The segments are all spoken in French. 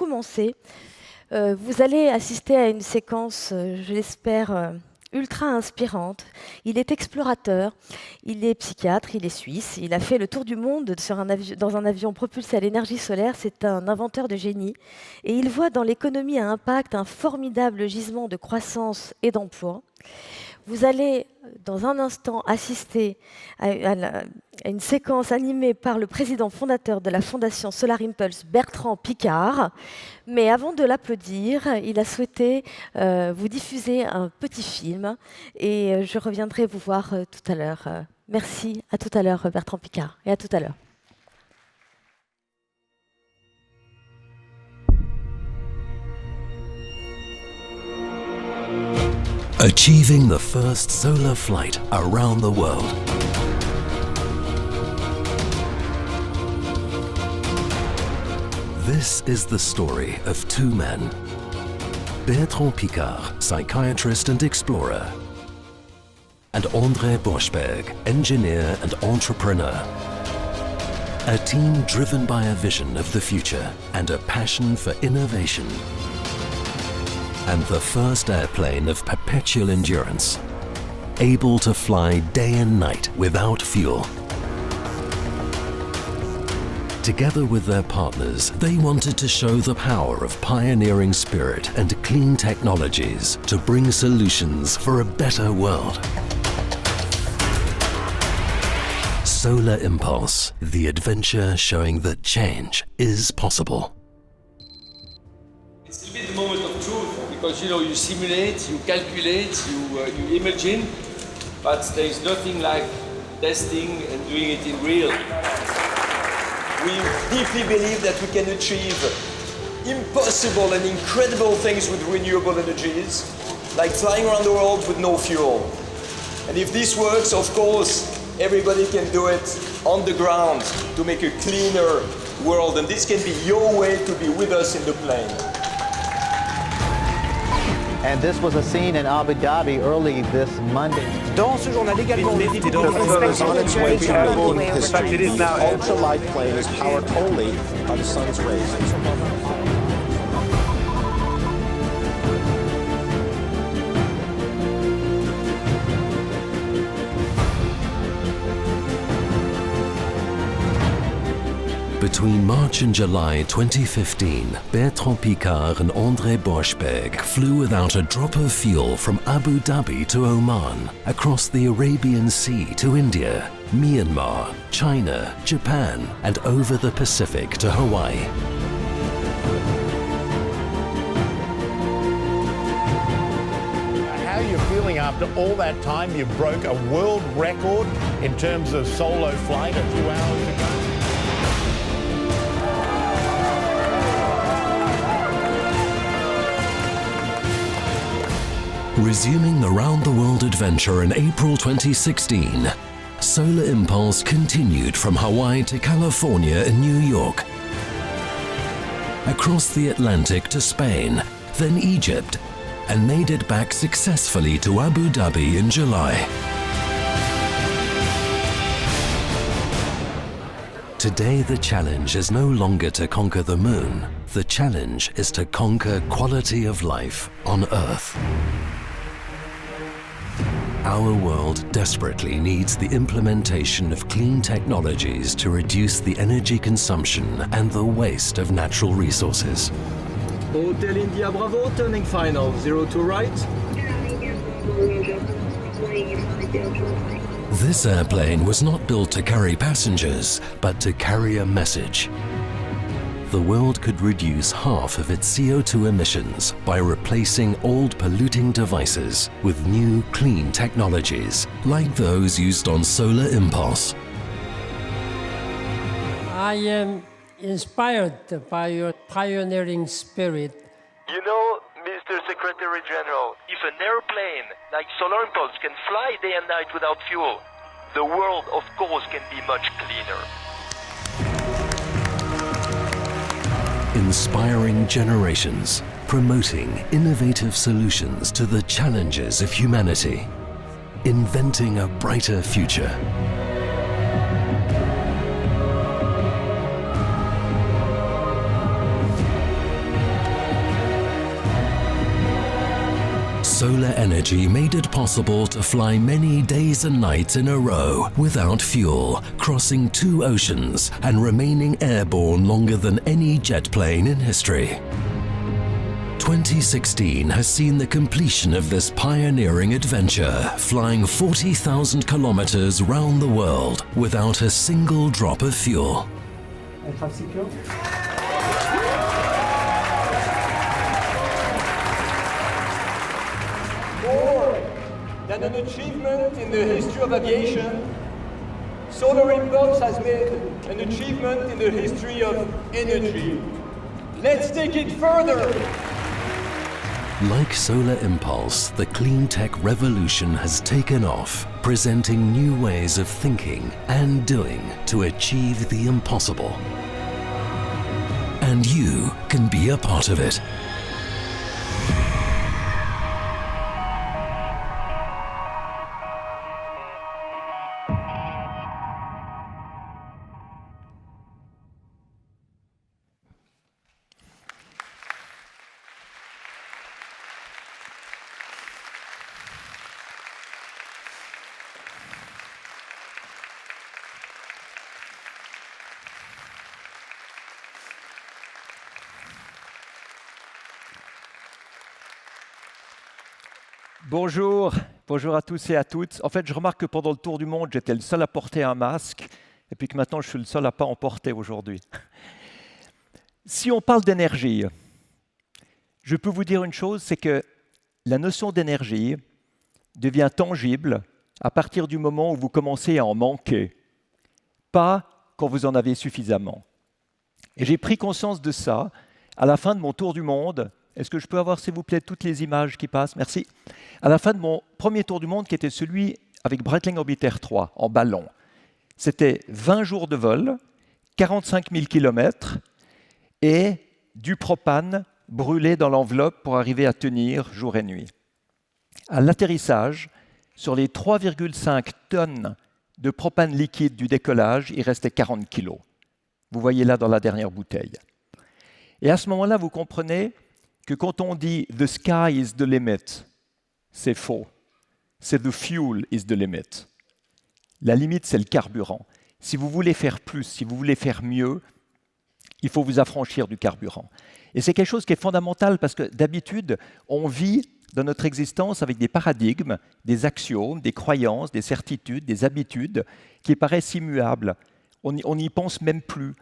commencer, vous allez assister à une séquence, je l'espère, ultra inspirante. Il est explorateur, il est psychiatre, il est suisse, il a fait le tour du monde dans un avion propulsé à l'énergie solaire. C'est un inventeur de génie et il voit dans l'économie à impact un formidable gisement de croissance et d'emploi. Vous allez, dans un instant, assister à une séquence animée par le président fondateur de la fondation Solar Impulse, Bertrand Piccard. Mais avant de l'applaudir, il a souhaité vous diffuser un petit film et je reviendrai vous voir tout à l'heure. Merci, à tout à l'heure Bertrand Piccard, et à tout à l'heure. Achieving the first solar flight around the world. This is the story of two men. Bertrand Piccard, psychiatrist and explorer, and André Borschberg, engineer and entrepreneur. A team driven by a vision of the future and a passion for innovation. And the first airplane of perpetual endurance, able to fly day and night without fuel. Together with their partners, they wanted to show the power of pioneering spirit and clean technologies to bring solutions for a better world. Solar Impulse, the adventure showing that change is possible. It's a bit the moment of truth, because you simulate, you calculate, you imagine, but there is nothing like testing and doing it in real. We deeply believe that we can achieve impossible and incredible things with renewable energies, like flying around the world with no fuel. And if this works, of course, everybody can do it on the ground to make a cleaner world. And this can be your way to be with us in the plane. And this was a scene in Abu Dhabi early this Monday. Dans ce journal également, ultralight plane is powered only by the sun's rays. Between March and July 2015, Bertrand Piccard and André Borschberg flew without a drop of fuel from Abu Dhabi to Oman, across the Arabian Sea to India, Myanmar, China, Japan, and over the Pacific to Hawaii. How are you feeling after all that time? You broke a world record in terms of solo flight a few hours ago. Resuming the round-the-world adventure in April 2016, Solar Impulse continued from Hawaii to California and New York, across the Atlantic to Spain, then Egypt, and made it back successfully to Abu Dhabi in July. Today the challenge is no longer to conquer the moon. The challenge is to conquer quality of life on Earth. Our world desperately needs the implementation of clean technologies to reduce the energy consumption and the waste of natural resources. Hotel India Bravo, turning final, 02 right. This airplane was not built to carry passengers, but to carry a message. The world could reduce half of its CO2 emissions by replacing old polluting devices with new clean technologies, like those used on Solar Impulse. I am inspired by your pioneering spirit. You know, Mr. Secretary General, if an airplane like Solar Impulse can fly day and night without fuel, the world, of course, can be much cleaner. Inspiring generations, promoting innovative solutions to the challenges of humanity, inventing a brighter future. Solar energy made it possible to fly many days and nights in a row without fuel, crossing 2 oceans and remaining airborne longer than any jet plane in history. 2016 has seen the completion of this pioneering adventure, flying 40,000 kilometers round the world without a single drop of fuel. More than an achievement in the history of aviation, Solar Impulse has made an achievement in the history of energy. Let's take it further. Like Solar Impulse, the clean tech revolution has taken off, presenting new ways of thinking and doing to achieve the impossible. And you can be a part of it. Bonjour, bonjour à tous et à toutes. En fait, je remarque que pendant le tour du monde, j'étais le seul à porter un masque, et puis que maintenant, je suis le seul à ne pas en porter aujourd'hui. Si on parle d'énergie, je peux vous dire une chose, c'est que la notion d'énergie devient tangible à partir du moment où vous commencez à en manquer, pas quand vous en avez suffisamment. Et j'ai pris conscience de ça à la fin de mon tour du monde. Est-ce que je peux avoir, s'il vous plaît, toutes les images qui passent? Merci. À la fin de mon premier tour du monde, qui était celui avec Breitling Orbiter 3, en ballon. C'était 20 jours de vol, 45 000 km et du propane brûlé dans l'enveloppe pour arriver à tenir jour et nuit. À l'atterrissage, sur les 3,5 tonnes de propane liquide du décollage, il restait 40 kilos. Vous voyez là dans la dernière bouteille. Et à ce moment-là, vous comprenez que quand on dit « the sky is the limit », c'est faux. C'est « the fuel is the limit ». La limite, c'est le carburant. Si vous voulez faire plus, si vous voulez faire mieux, il faut vous affranchir du carburant. Et c'est quelque chose qui est fondamental parce que d'habitude, on vit dans notre existence avec des paradigmes, des axiomes, des croyances, des certitudes, des habitudes qui paraissent immuables. On n'y pense même plus.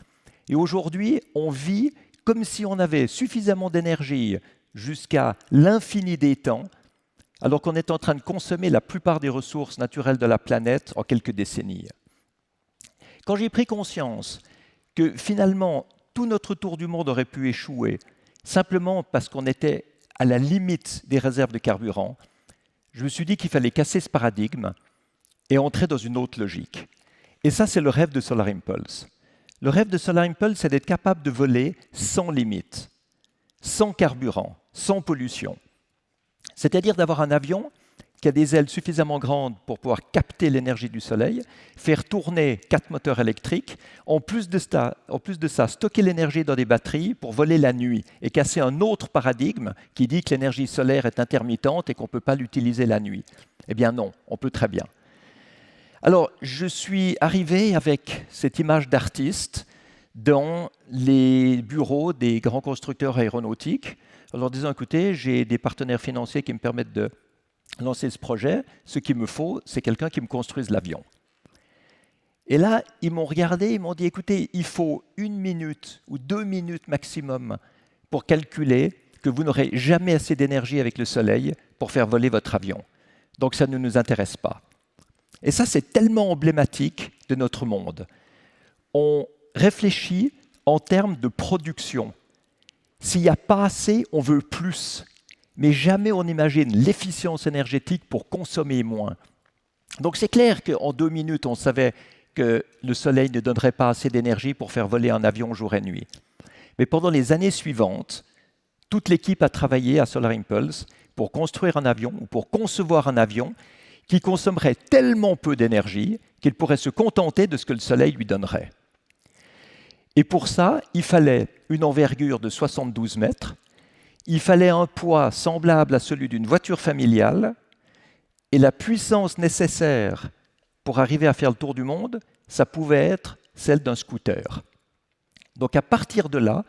Et aujourd'hui, on vit comme si on avait suffisamment d'énergie jusqu'à l'infini des temps, alors qu'on est en train de consommer la plupart des ressources naturelles de la planète en quelques décennies. Quand j'ai pris conscience que finalement tout notre tour du monde aurait pu échouer simplement parce qu'on était à la limite des réserves de carburant, je me suis dit qu'il fallait casser ce paradigme et entrer dans une autre logique. Et ça, c'est le rêve de Solar Impulse. Le rêve de Solar Impulse, c'est d'être capable de voler sans limite, sans carburant, sans pollution. C'est-à-dire d'avoir un avion qui a des ailes suffisamment grandes pour pouvoir capter l'énergie du soleil, faire tourner 4 moteurs électriques, en plus de ça, stocker l'énergie dans des batteries pour voler la nuit et casser un autre paradigme qui dit que l'énergie solaire est intermittente et qu'on ne peut pas l'utiliser la nuit. Eh bien non, on peut très bien. Alors, je suis arrivé avec cette image d'artiste dans les bureaux des grands constructeurs aéronautiques. Alors, disant, écoutez, j'ai des partenaires financiers qui me permettent de lancer ce projet. Ce qu'il me faut, c'est quelqu'un qui me construise l'avion. Et là, ils m'ont regardé, ils m'ont dit, écoutez, il faut 1 minute ou 2 minutes maximum pour calculer que vous n'aurez jamais assez d'énergie avec le soleil pour faire voler votre avion. Donc, ça ne nous intéresse pas. Et ça, c'est tellement emblématique de notre monde. On réfléchit en termes de production. S'il n'y a pas assez, on veut plus. Mais jamais on imagine l'efficience énergétique pour consommer moins. Donc c'est clair qu'en 2 minutes, on savait que le soleil ne donnerait pas assez d'énergie pour faire voler un avion jour et nuit. Mais pendant les années suivantes, toute l'équipe a travaillé à Solar Impulse pour construire un avion ou pour concevoir un avion qui consommerait tellement peu d'énergie qu'il pourrait se contenter de ce que le soleil lui donnerait. Et pour ça, il fallait une envergure de 72 mètres, il fallait un poids semblable à celui d'une voiture familiale, et la puissance nécessaire pour arriver à faire le tour du monde, ça pouvait être celle d'un scooter. Donc à partir de là,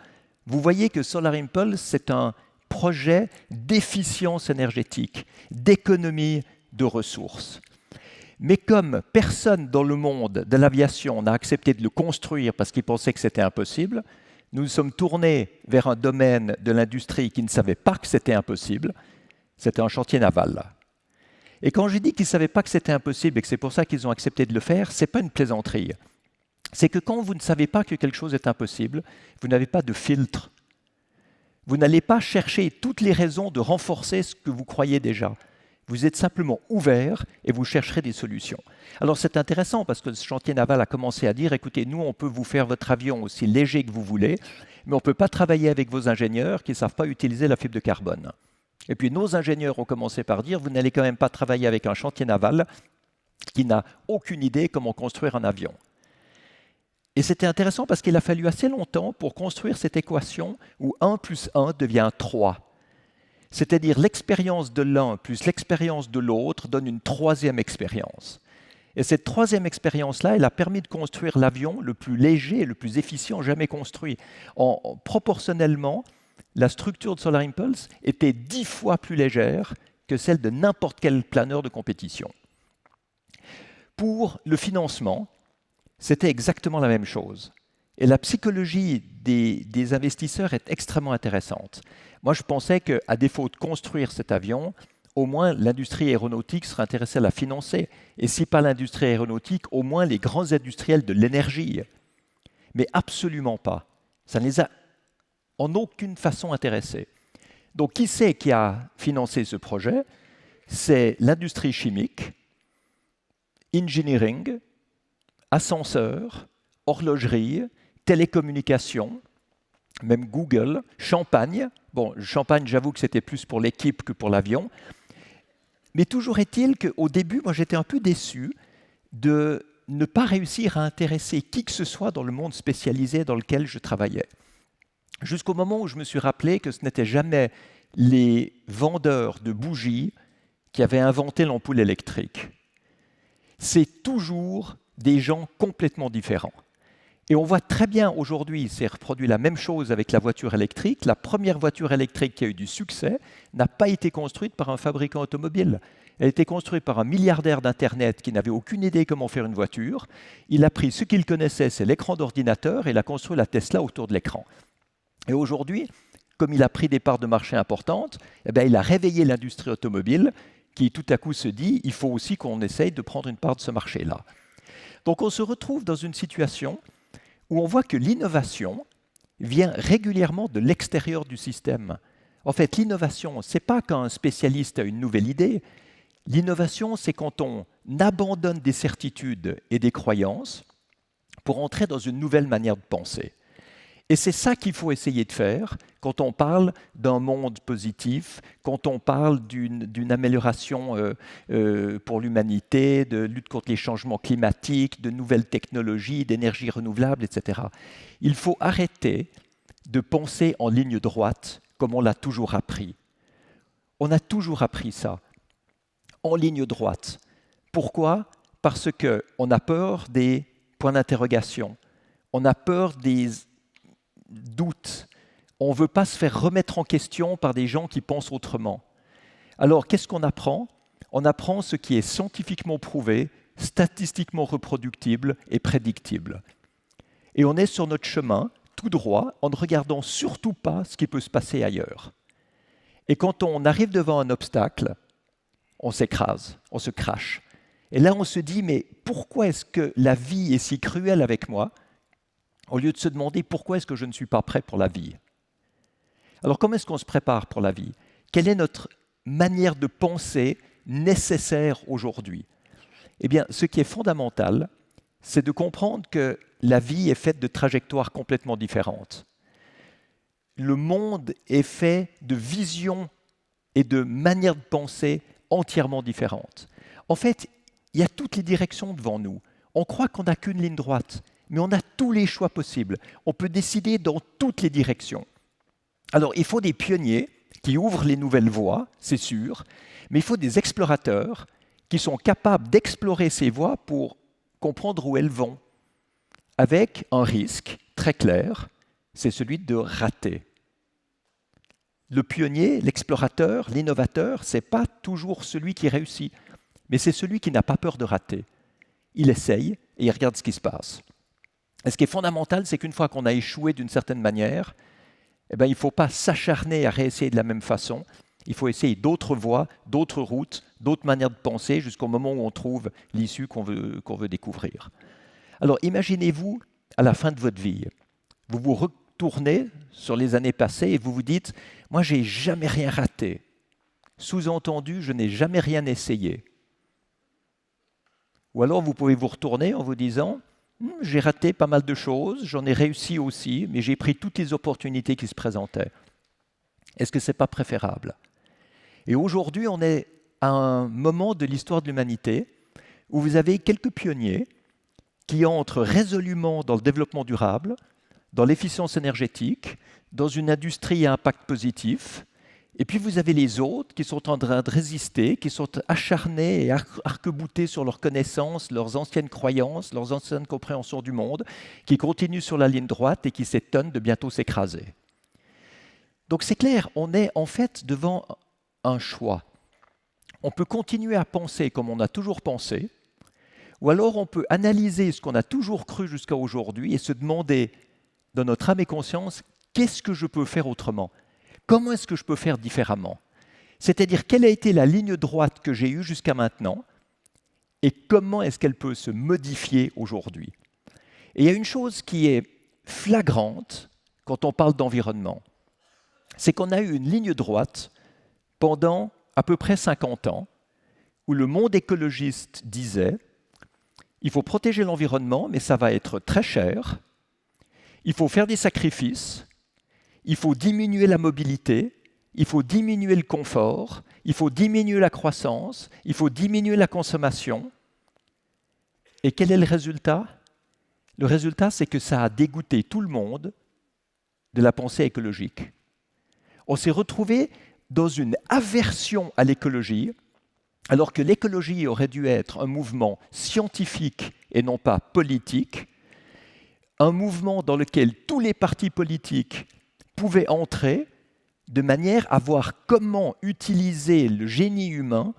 vous voyez que Solar Impulse, c'est un projet d'efficience énergétique, d'économie de ressources. Mais comme personne dans le monde de l'aviation n'a accepté de le construire parce qu'il pensait que c'était impossible, nous nous sommes tournés vers un domaine de l'industrie qui ne savait pas que c'était impossible. C'était un chantier naval. Et quand je dis qu'ils ne savaient pas que c'était impossible et que c'est pour ça qu'ils ont accepté de le faire, ce n'est pas une plaisanterie. C'est que quand vous ne savez pas que quelque chose est impossible, vous n'avez pas de filtre. Vous n'allez pas chercher toutes les raisons de renforcer ce que vous croyez déjà. Vous êtes simplement ouvert et vous chercherez des solutions. Alors c'est intéressant parce que ce chantier naval a commencé à dire, écoutez, nous on peut vous faire votre avion aussi léger que vous voulez, mais on ne peut pas travailler avec vos ingénieurs qui ne savent pas utiliser la fibre de carbone. Et puis nos ingénieurs ont commencé par dire, vous n'allez quand même pas travailler avec un chantier naval qui n'a aucune idée comment construire un avion. Et c'était intéressant parce qu'il a fallu assez longtemps pour construire cette équation où 1 plus 1 devient 3. C'est-à-dire l'expérience de l'un plus l'expérience de l'autre donne une troisième expérience. Et cette troisième expérience-là, elle a permis de construire l'avion le plus léger et le plus efficient jamais construit. Proportionnellement, la structure de Solar Impulse était 10 fois plus légère que celle de n'importe quel planeur de compétition. Pour le financement, c'était exactement la même chose. Et la psychologie des investisseurs est extrêmement intéressante. Moi, je pensais qu'à défaut de construire cet avion, au moins l'industrie aéronautique serait intéressée à la financer. Et si pas l'industrie aéronautique, au moins les grands industriels de l'énergie. Mais absolument pas. Ça ne les a en aucune façon intéressés. Donc, qui c'est qui a financé ce projet? C'est l'industrie chimique, engineering, ascenseurs, horlogerie, télécommunications, même Google, Champagne. Bon, Champagne, j'avoue que c'était plus pour l'équipe que pour l'avion. Mais toujours est-il qu'au début, moi, j'étais un peu déçu de ne pas réussir à intéresser qui que ce soit dans le monde spécialisé dans lequel je travaillais. Jusqu'au moment où je me suis rappelé que ce n'étaient jamais les vendeurs de bougies qui avaient inventé l'ampoule électrique. C'est toujours des gens complètement différents. Et on voit très bien aujourd'hui, c'est reproduit la même chose avec la voiture électrique. La première voiture électrique qui a eu du succès n'a pas été construite par un fabricant automobile. Elle a été construite par un milliardaire d'Internet qui n'avait aucune idée comment faire une voiture. Il a pris ce qu'il connaissait, c'est l'écran d'ordinateur, et il a construit la Tesla autour de l'écran. Et aujourd'hui, comme il a pris des parts de marché importantes, eh bien, il a réveillé l'industrie automobile qui tout à coup se dit il faut aussi qu'on essaye de prendre une part de ce marché-là. Donc on se retrouve dans une situation où on voit que l'innovation vient régulièrement de l'extérieur du système. En fait, l'innovation, ce n'est pas quand un spécialiste a une nouvelle idée. L'innovation, c'est quand on abandonne des certitudes et des croyances pour entrer dans une nouvelle manière de penser. Et c'est ça qu'il faut essayer de faire quand on parle d'un monde positif, quand on parle d'une amélioration pour l'humanité, de lutte contre les changements climatiques, de nouvelles technologies, d'énergie renouvelable, etc. Il faut arrêter de penser en ligne droite comme on l'a toujours appris. On a toujours appris ça, en ligne droite. Pourquoi? Parce qu'on a peur des points d'interrogation, on a peur des doute. On ne veut pas se faire remettre en question par des gens qui pensent autrement. Alors, qu'est-ce qu'on apprend? On apprend ce qui est scientifiquement prouvé, statistiquement reproductible et prédictible. Et on est sur notre chemin, tout droit, en ne regardant surtout pas ce qui peut se passer ailleurs. Et quand on arrive devant un obstacle, on s'écrase, on se crache. Et là, on se dit, mais pourquoi est-ce que la vie est si cruelle avec moi? Au lieu de se demander pourquoi est-ce que je ne suis pas prêt pour la vie. Alors comment est-ce qu'on se prépare pour la vie? Quelle est notre manière de penser nécessaire aujourd'hui? Eh bien, ce qui est fondamental, c'est de comprendre que la vie est faite de trajectoires complètement différentes. Le monde est fait de visions et de manières de penser entièrement différentes. En fait, il y a toutes les directions devant nous. On croit qu'on n'a qu'une ligne droite. Mais on a tous les choix possibles. On peut décider dans toutes les directions. Alors, il faut des pionniers qui ouvrent les nouvelles voies, c'est sûr, mais il faut des explorateurs qui sont capables d'explorer ces voies pour comprendre où elles vont, avec un risque très clair, c'est celui de rater. Le pionnier, l'explorateur, l'innovateur, ce n'est pas toujours celui qui réussit, mais c'est celui qui n'a pas peur de rater. Il essaye et il regarde ce qui se passe. Et ce qui est fondamental, c'est qu'une fois qu'on a échoué d'une certaine manière, il ne faut pas s'acharner à réessayer de la même façon. Il faut essayer d'autres voies, d'autres routes, d'autres manières de penser jusqu'au moment où on trouve l'issue qu'on veut découvrir. Alors imaginez-vous à la fin de votre vie, vous vous retournez sur les années passées et vous vous dites « Moi, j'ai jamais rien raté. Sous-entendu, je n'ai jamais rien essayé. » Ou alors vous pouvez vous retourner en vous disant « J'ai raté pas mal de choses, j'en ai réussi aussi, mais j'ai pris toutes les opportunités qui se présentaient. » Est-ce que ce n'est pas préférable? Et aujourd'hui, on est à un moment de l'histoire de l'humanité où vous avez quelques pionniers qui entrent résolument dans le développement durable, dans l'efficience énergétique, dans une industrie à impact positif. Et puis vous avez les autres qui sont en train de résister, qui sont acharnés et arc-boutés sur leurs connaissances, leurs anciennes croyances, leurs anciennes compréhensions du monde, qui continuent sur la ligne droite et qui s'étonnent de bientôt s'écraser. Donc c'est clair, on est en fait devant un choix. On peut continuer à penser comme on a toujours pensé, ou alors on peut analyser ce qu'on a toujours cru jusqu'à aujourd'hui et se demander, dans notre âme et conscience, qu'est-ce que je peux faire autrement? Comment est-ce que je peux faire différemment? C'est-à-dire, quelle a été la ligne droite que j'ai eue jusqu'à maintenant et comment est-ce qu'elle peut se modifier aujourd'hui? Et il y a une chose qui est flagrante quand on parle d'environnement, c'est qu'on a eu une ligne droite pendant à peu près 50 ans où le monde écologiste disait « Il faut protéger l'environnement, mais ça va être très cher. Il faut faire des sacrifices. Il faut diminuer la mobilité. Il faut diminuer le confort. Il faut diminuer la croissance. Il faut diminuer la consommation. » Et quel est le résultat? Le résultat, c'est que ça a dégoûté tout le monde de la pensée écologique. On s'est retrouvé dans une aversion à l'écologie, alors que l'écologie aurait dû être un mouvement scientifique et non pas politique, un mouvement dans lequel tous les partis politiques pouvaient entrer de manière à voir comment utiliser le génie humain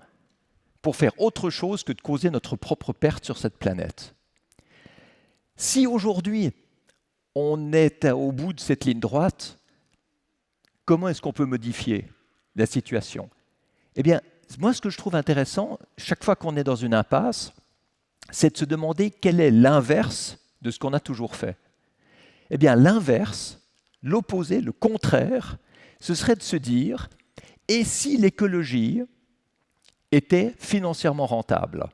pour faire autre chose que de causer notre propre perte sur cette planète. Si aujourd'hui on est au bout de cette ligne droite, comment est-ce qu'on peut modifier la situation? Eh bien, moi, ce que je trouve intéressant, chaque fois qu'on est dans une impasse, c'est de se demander quel est l'inverse de ce qu'on a toujours fait. Eh bien, l'inverse, l'opposé, le contraire, ce serait de se dire « et si l'écologie était financièrement rentable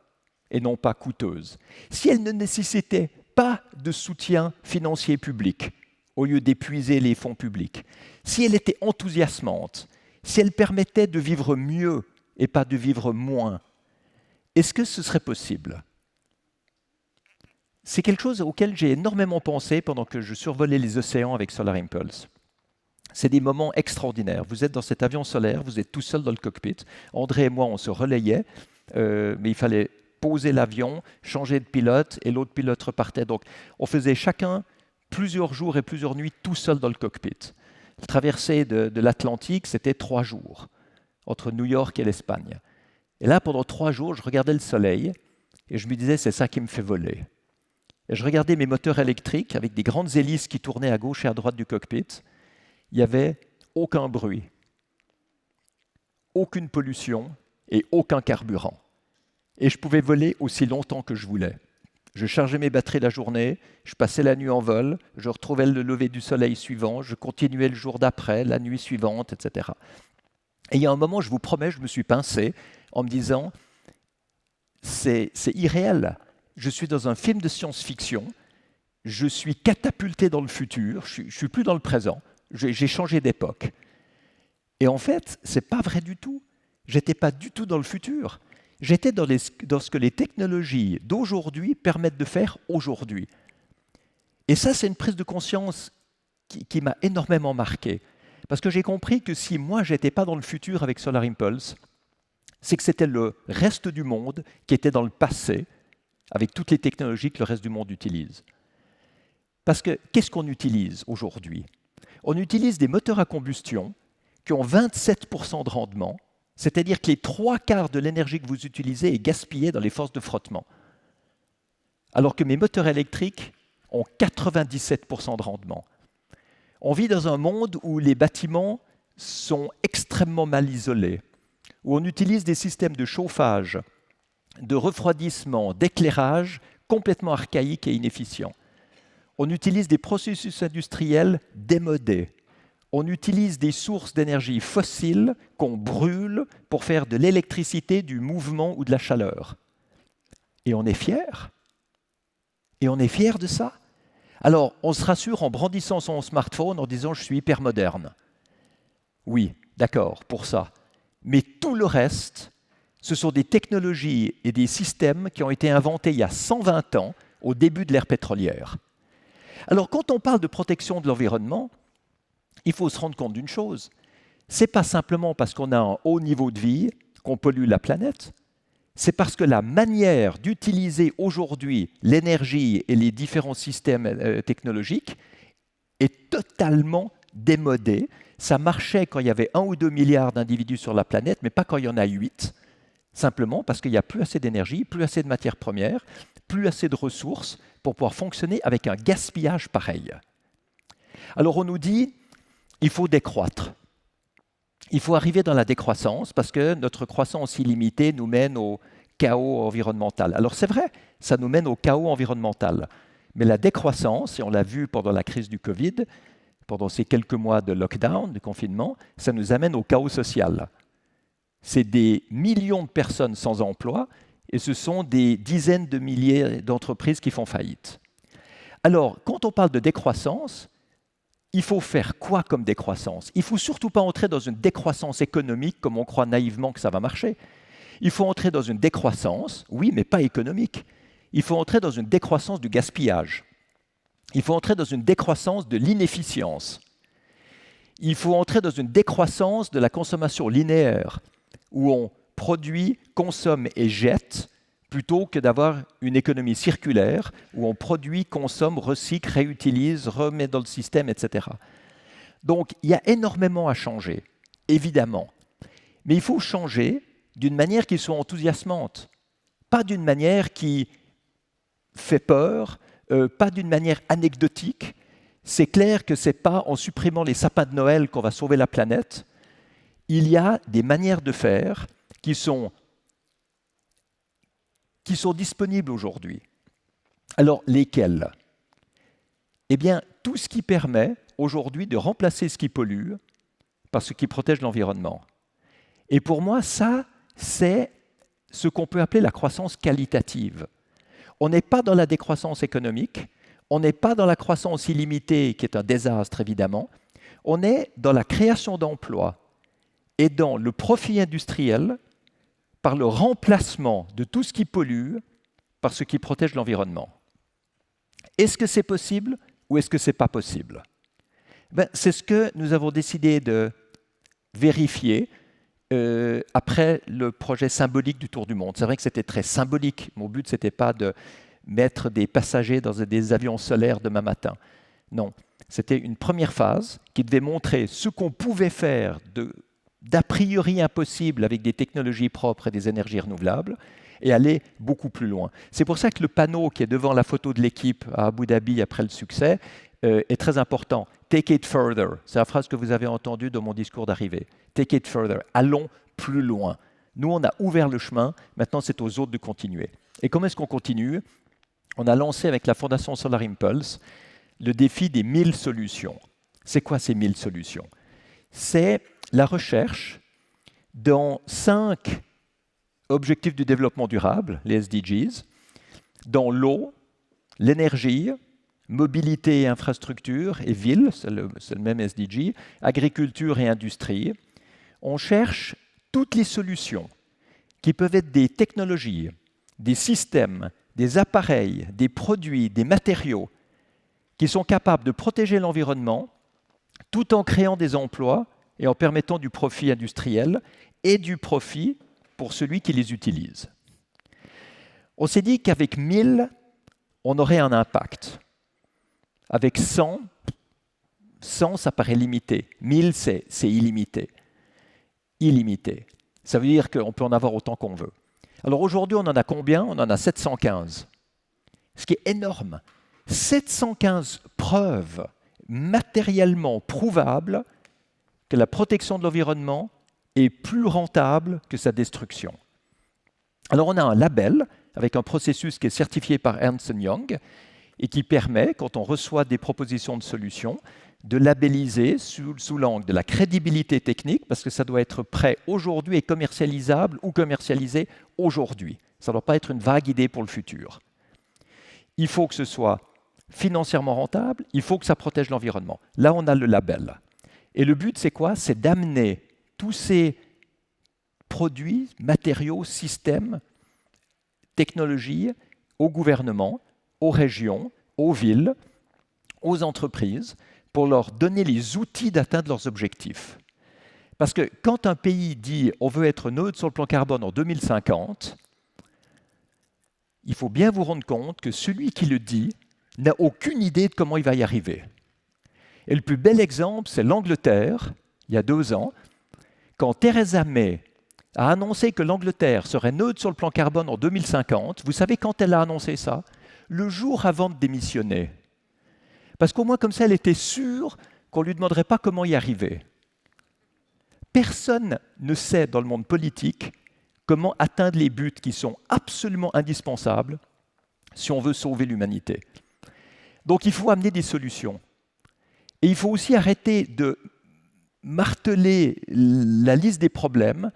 et non pas coûteuse? Si elle ne nécessitait pas de soutien financier public au lieu d'épuiser les fonds publics, si elle était enthousiasmante, si elle permettait de vivre mieux et pas de vivre moins, est-ce que ce serait possible? » C'est quelque chose auquel j'ai énormément pensé pendant que je survolais les océans avec Solar Impulse. C'est des moments extraordinaires. Vous êtes dans cet avion solaire, vous êtes tout seul dans le cockpit. André et moi, on se relayait, mais il fallait poser l'avion, changer de pilote, et l'autre pilote repartait. Donc, on faisait chacun plusieurs jours et plusieurs nuits tout seul dans le cockpit. La traversée de l'Atlantique, c'était 3 jours, entre New York et l'Espagne. Et là, pendant 3 jours, je regardais le soleil, et je me disais, c'est ça qui me fait voler. Et je regardais mes moteurs électriques avec des grandes hélices qui tournaient à gauche et à droite du cockpit. Il n'y avait aucun bruit, aucune pollution et aucun carburant. Et je pouvais voler aussi longtemps que je voulais. Je chargeais mes batteries la journée, je passais la nuit en vol, je retrouvais le lever du soleil suivant, je continuais le jour d'après, la nuit suivante, etc. Et il y a un moment, je vous promets, je me suis pincé en me disant « c'est irréel. Je suis dans un film de science-fiction, je suis catapulté dans le futur, je ne suis plus dans le présent, j'ai changé d'époque. » Et en fait, ce n'est pas vrai du tout. Je n'étais pas du tout dans le futur. J'étais dans ce que les technologies d'aujourd'hui permettent de faire aujourd'hui. Et ça, c'est une prise de conscience qui m'a énormément marqué. Parce que j'ai compris que si moi, je n'étais pas dans le futur avec Solar Impulse, c'est que c'était le reste du monde qui était dans le passé, avec toutes les technologies que le reste du monde utilise. Parce que qu'est-ce qu'on utilise aujourd'hui? On utilise des moteurs à combustion qui ont 27% de rendement, c'est-à-dire que les 3/4 de l'énergie que vous utilisez est gaspillée dans les forces de frottement. Alors que mes moteurs électriques ont 97% de rendement. On vit dans un monde où les bâtiments sont extrêmement mal isolés, où on utilise des systèmes de chauffage, de refroidissement, d'éclairage complètement archaïques et inefficients. On utilise des processus industriels démodés. On utilise des sources d'énergie fossiles qu'on brûle pour faire de l'électricité, du mouvement ou de la chaleur. Et on est fiers. Et on est fiers de ça. Alors, on se rassure en brandissant son smartphone en disant « je suis hyper moderne ». Oui, d'accord, pour ça. Mais tout le reste, ce sont des technologies et des systèmes qui ont été inventés il y a 120 ans, au début de l'ère pétrolière. Alors, quand on parle de protection de l'environnement, il faut se rendre compte d'une chose. Ce n'est pas simplement parce qu'on a un haut niveau de vie qu'on pollue la planète, c'est parce que la manière d'utiliser aujourd'hui l'énergie et les différents systèmes technologiques est totalement démodée. Ça marchait quand il y avait 1 ou 2 milliards d'individus sur la planète, mais pas quand il y en a 8. Simplement parce qu'il n'y a plus assez d'énergie, plus assez de matières premières, plus assez de ressources pour pouvoir fonctionner avec un gaspillage pareil. Alors on nous dit, il faut décroître. Il faut arriver dans la décroissance parce que notre croissance illimitée nous mène au chaos environnemental. Alors c'est vrai, ça nous mène au chaos environnemental. Mais la décroissance, et on l'a vu pendant la crise du Covid, pendant ces quelques mois de lockdown, de confinement, ça nous amène au chaos social. C'est des millions de personnes sans emploi et ce sont des dizaines de milliers d'entreprises qui font faillite. Alors, quand on parle de décroissance, il faut faire quoi comme décroissance? Il ne faut surtout pas entrer dans une décroissance économique comme on croit naïvement que ça va marcher. Il faut entrer dans une décroissance, oui, mais pas économique. Il faut entrer dans une décroissance du gaspillage. Il faut entrer dans une décroissance de l'inefficience. Il faut entrer dans une décroissance de la consommation linéaire, où on produit, consomme et jette, plutôt que d'avoir une économie circulaire où on produit, consomme, recycle, réutilise, remet dans le système, etc. Donc, il y a énormément à changer, évidemment. Mais il faut changer d'une manière qui soit enthousiasmante, pas d'une manière qui fait peur, pas d'une manière anecdotique. C'est clair que ce n'est pas en supprimant les sapins de Noël qu'on va sauver la planète. Il y a des manières de faire qui sont disponibles aujourd'hui. Alors, lesquelles? Eh bien, tout ce qui permet aujourd'hui de remplacer ce qui pollue par ce qui protège l'environnement. Et pour moi, ça, c'est ce qu'on peut appeler la croissance qualitative. On n'est pas dans la décroissance économique, on n'est pas dans la croissance illimitée, qui est un désastre, évidemment. On est dans la création d'emplois et dans le profit industriel par le remplacement de tout ce qui pollue par ce qui protège l'environnement. Est-ce que c'est possible ou est-ce que ce n'est pas possible? C'est ce que nous avons décidé de vérifier après le projet symbolique du Tour du Monde. C'est vrai que c'était très symbolique. Mon but, ce n'était pas de mettre des passagers dans des avions solaires demain matin. Non, c'était une première phase qui devait montrer ce qu'on pouvait faire d'a priori impossible avec des technologies propres et des énergies renouvelables et aller beaucoup plus loin. C'est pour ça que le panneau qui est devant la photo de l'équipe à Abu Dhabi après le succès est très important. Take it further. C'est la phrase que vous avez entendue dans mon discours d'arrivée. Take it further. Allons plus loin. Nous, on a ouvert le chemin. Maintenant, c'est aux autres de continuer. Et comment est-ce qu'on continue? On a lancé avec la Fondation Solar Impulse le défi des 1000 solutions. C'est quoi ces 1000 solutions? C'est la recherche dans 5 objectifs du développement durable, les SDGs, dans l'eau, l'énergie, mobilité et infrastructure et ville, c'est le même SDG, agriculture et industrie. On cherche toutes les solutions qui peuvent être des technologies, des systèmes, des appareils, des produits, des matériaux qui sont capables de protéger l'environnement tout en créant des emplois et en permettant du profit industriel et du profit pour celui qui les utilise. On s'est dit qu'avec 1000, on aurait un impact. Avec 100, ça paraît limité. 1000, c'est illimité. Illimité. Ça veut dire qu'on peut en avoir autant qu'on veut. Alors aujourd'hui, on en a combien? On en a 715. Ce qui est énorme. 715 preuves matériellement prouvables que la protection de l'environnement est plus rentable que sa destruction. Alors on a un label avec un processus qui est certifié par Ernst & Young et qui permet, quand on reçoit des propositions de solutions, de labelliser sous l'angle de la crédibilité technique, parce que ça doit être prêt aujourd'hui et commercialisable ou commercialisé aujourd'hui. Ça ne doit pas être une vague idée pour le futur. Il faut que ce soit financièrement rentable, il faut que ça protège l'environnement. Là, on a le label. Et le but, c'est quoi? C'est d'amener tous ces produits, matériaux, systèmes, technologies au gouvernement, aux régions, aux villes, aux entreprises, pour leur donner les outils d'atteindre leurs objectifs. Parce que quand un pays dit « on veut être neutre sur le plan carbone en 2050 », il faut bien vous rendre compte que celui qui le dit n'a aucune idée de comment il va y arriver. Et le plus bel exemple, c'est l'Angleterre, il y a 2 ans, quand Theresa May a annoncé que l'Angleterre serait neutre sur le plan carbone en 2050. Vous savez quand elle a annoncé ça? Le jour avant de démissionner. Parce qu'au moins comme ça, elle était sûre qu'on ne lui demanderait pas comment y arriver. Personne ne sait dans le monde politique comment atteindre les buts qui sont absolument indispensables si on veut sauver l'humanité. Donc il faut amener des solutions. Et il faut aussi arrêter de marteler la liste des problèmes,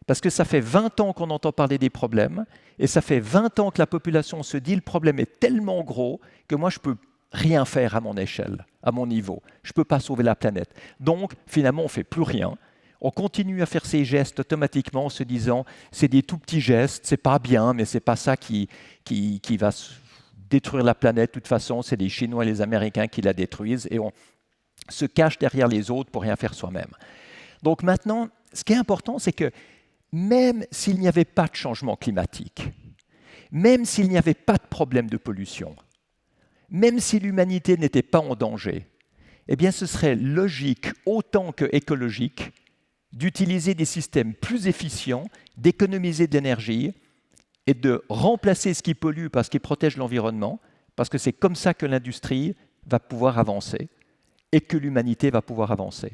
parce que ça fait 20 ans qu'on entend parler des problèmes, et ça fait 20 ans que la population se dit « le problème est tellement gros que moi je peux rien faire à mon échelle, à mon niveau. Je ne peux pas sauver la planète. » Donc finalement on ne fait plus rien. On continue à faire ces gestes automatiquement en se disant « c'est des tout petits gestes, c'est pas bien, mais c'est pas ça qui va détruire la planète. De toute façon, c'est les Chinois et les Américains qui la détruisent. » Et on se cache derrière les autres pour rien faire soi-même. Donc maintenant, ce qui est important, c'est que même s'il n'y avait pas de changement climatique, même s'il n'y avait pas de problème de pollution, même si l'humanité n'était pas en danger, eh bien ce serait logique autant que écologique d'utiliser des systèmes plus efficients, d'économiser de l'énergie et de remplacer ce qui pollue par ce qui protège l'environnement, parce que c'est comme ça que l'industrie va pouvoir avancer et que l'humanité va pouvoir avancer.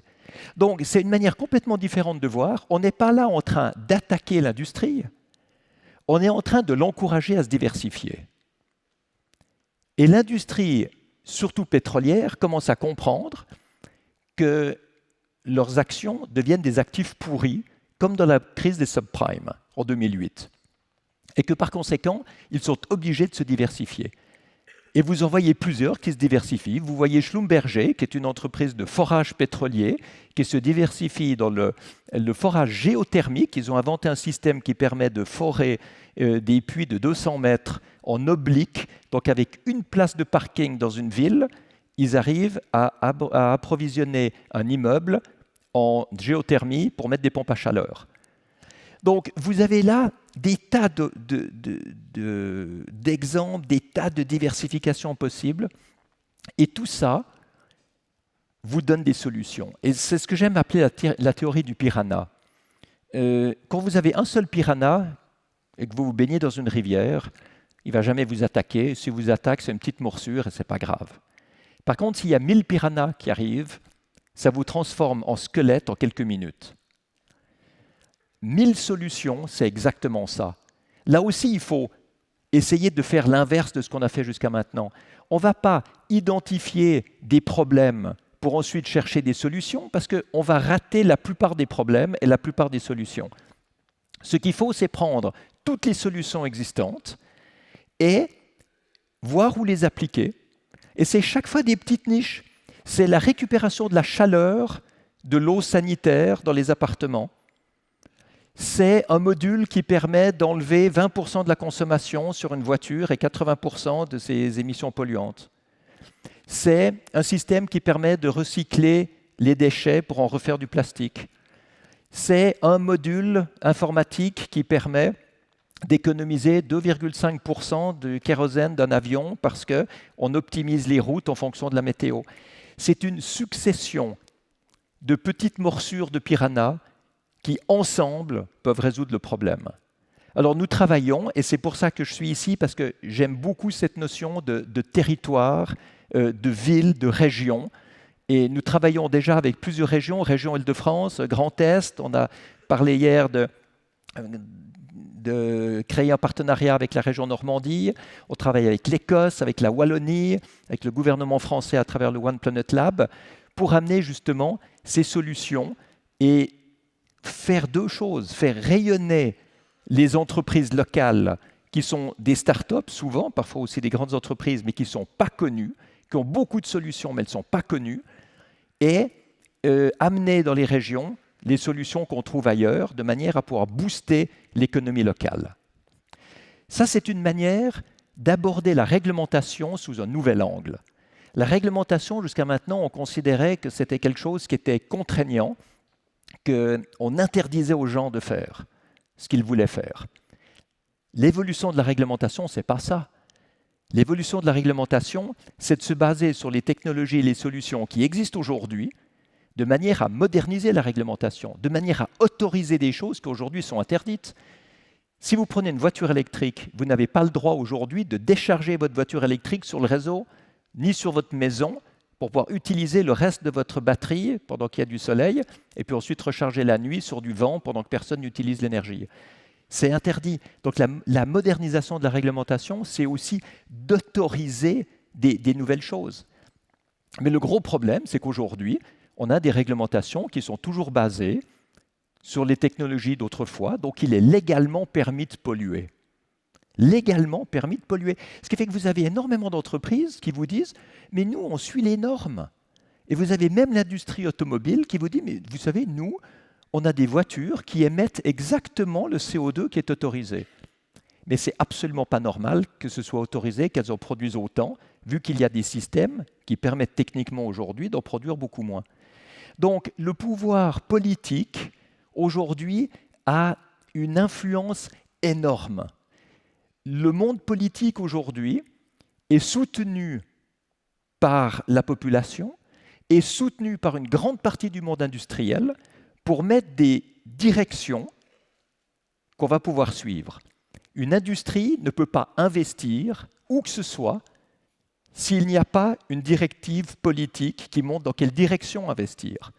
Donc c'est une manière complètement différente de voir. On n'est pas là en train d'attaquer l'industrie, on est en train de l'encourager à se diversifier. Et l'industrie, surtout pétrolière, commence à comprendre que leurs actions deviennent des actifs pourris, comme dans la crise des subprimes en 2008. Et que par conséquent, ils sont obligés de se diversifier. Et vous en voyez plusieurs qui se diversifient. Vous voyez Schlumberger, qui est une entreprise de forage pétrolier, qui se diversifie dans le forage géothermique. Ils ont inventé un système qui permet de forer des puits de 200 mètres en oblique. Donc avec une place de parking dans une ville, ils arrivent à approvisionner un immeuble en géothermie pour mettre des pompes à chaleur. Donc vous avez là des tas d'exemples, des tas de diversifications possibles, et tout ça vous donne des solutions. Et c'est ce que j'aime appeler la théorie du piranha. Quand vous avez un seul piranha et que vous vous baignez dans une rivière, il ne va jamais vous attaquer. Si vous attaque, c'est une petite morsure et ce n'est pas grave. Par contre, s'il y a 1000 piranhas qui arrivent, ça vous transforme en squelette en quelques minutes. 1000 solutions, c'est exactement ça. Là aussi, il faut essayer de faire l'inverse de ce qu'on a fait jusqu'à maintenant. On ne va pas identifier des problèmes pour ensuite chercher des solutions, parce qu'on va rater la plupart des problèmes et la plupart des solutions. Ce qu'il faut, c'est prendre toutes les solutions existantes et voir où les appliquer. Et c'est chaque fois des petites niches. C'est la récupération de la chaleur, de l'eau sanitaire dans les appartements. C'est un module qui permet d'enlever 20% de la consommation sur une voiture et 80% de ses émissions polluantes. C'est un système qui permet de recycler les déchets pour en refaire du plastique. C'est un module informatique qui permet d'économiser 2,5% du kérosène d'un avion parce qu'on optimise les routes en fonction de la météo. C'est une succession de petites morsures de piranha qui, ensemble, peuvent résoudre le problème. Alors nous travaillons, et c'est pour ça que je suis ici, parce que j'aime beaucoup cette notion de territoire, de ville, de région. Et nous travaillons déjà avec plusieurs régions, région Île-de-France, Grand Est. On a parlé hier de créer un partenariat avec la région Normandie. On travaille avec l'Écosse, avec la Wallonie, avec le gouvernement français à travers le One Planet Lab, pour amener justement ces solutions et faire deux choses, faire rayonner les entreprises locales qui sont des start-up, souvent, parfois aussi des grandes entreprises, mais qui ne sont pas connues, qui ont beaucoup de solutions, mais elles ne sont pas connues, et amener dans les régions les solutions qu'on trouve ailleurs, de manière à pouvoir booster l'économie locale. Ça, c'est une manière d'aborder la réglementation sous un nouvel angle. La réglementation, jusqu'à maintenant, on considérait que c'était quelque chose qui était contraignant, qu'on interdisait aux gens de faire ce qu'ils voulaient faire. L'évolution de la réglementation, ce n'est pas ça. L'évolution de la réglementation, c'est de se baser sur les technologies et les solutions qui existent aujourd'hui, de manière à moderniser la réglementation, de manière à autoriser des choses qui aujourd'hui sont interdites. Si vous prenez une voiture électrique, vous n'avez pas le droit aujourd'hui de décharger votre voiture électrique sur le réseau, ni sur votre maison, pour pouvoir utiliser le reste de votre batterie pendant qu'il y a du soleil, et puis ensuite recharger la nuit sur du vent pendant que personne n'utilise l'énergie. C'est interdit. Donc la modernisation de la réglementation, c'est aussi d'autoriser des nouvelles choses. Mais le gros problème, c'est qu'aujourd'hui, on a des réglementations qui sont toujours basées sur les technologies d'autrefois, donc il est légalement permis de polluer. Légalement permis de polluer. Ce qui fait que vous avez énormément d'entreprises qui vous disent « mais nous, on suit les normes ». Et vous avez même l'industrie automobile qui vous dit « mais vous savez, nous, on a des voitures qui émettent exactement le CO2 qui est autorisé. » Mais c'est absolument pas normal que ce soit autorisé, qu'elles en produisent autant, vu qu'il y a des systèmes qui permettent techniquement aujourd'hui d'en produire beaucoup moins. Donc le pouvoir politique, aujourd'hui, a une influence énorme. Le monde politique aujourd'hui est soutenu par la population, est soutenu par une grande partie du monde industriel pour mettre des directions qu'on va pouvoir suivre. Une industrie ne peut pas investir où que ce soit s'il n'y a pas une directive politique qui montre dans quelle direction investir.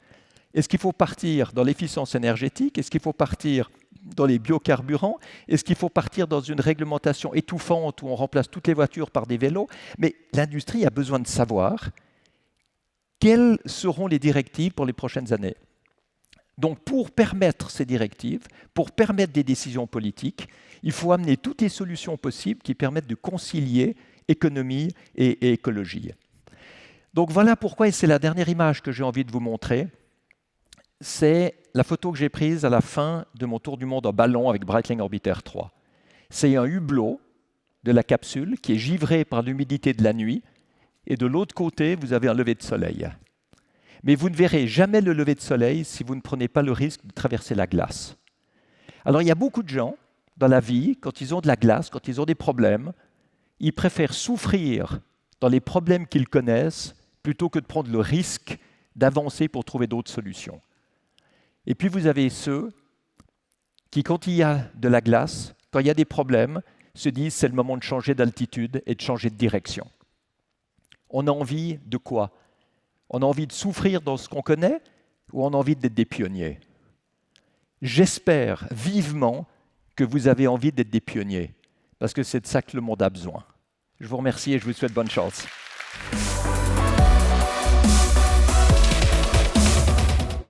Est-ce qu'il faut partir dans l'efficience énergétique? Est-ce qu'il faut partir dans les biocarburants? Est-ce qu'il faut partir dans une réglementation étouffante où on remplace toutes les voitures par des vélos? Mais l'industrie a besoin de savoir quelles seront les directives pour les prochaines années. Donc pour permettre ces directives, pour permettre des décisions politiques, il faut amener toutes les solutions possibles qui permettent de concilier économie et écologie. Donc voilà pourquoi, et c'est la dernière image que j'ai envie de vous montrer, c'est la photo que j'ai prise à la fin de mon tour du monde en ballon avec Breitling Orbiter 3. C'est un hublot de la capsule qui est givré par l'humidité de la nuit, et de l'autre côté, vous avez un lever de soleil. Mais vous ne verrez jamais le lever de soleil si vous ne prenez pas le risque de traverser la glace. Alors il y a beaucoup de gens dans la vie, quand ils ont de la glace, quand ils ont des problèmes, ils préfèrent souffrir dans les problèmes qu'ils connaissent plutôt que de prendre le risque d'avancer pour trouver d'autres solutions. Et puis vous avez ceux qui, quand il y a de la glace, quand il y a des problèmes, se disent c'est le moment de changer d'altitude et de changer de direction. On a envie de quoi? On a envie de souffrir dans ce qu'on connaît ou on a envie d'être des pionniers? J'espère vivement que vous avez envie d'être des pionniers, parce que c'est de ça que le monde a besoin. Je vous remercie et je vous souhaite bonne chance.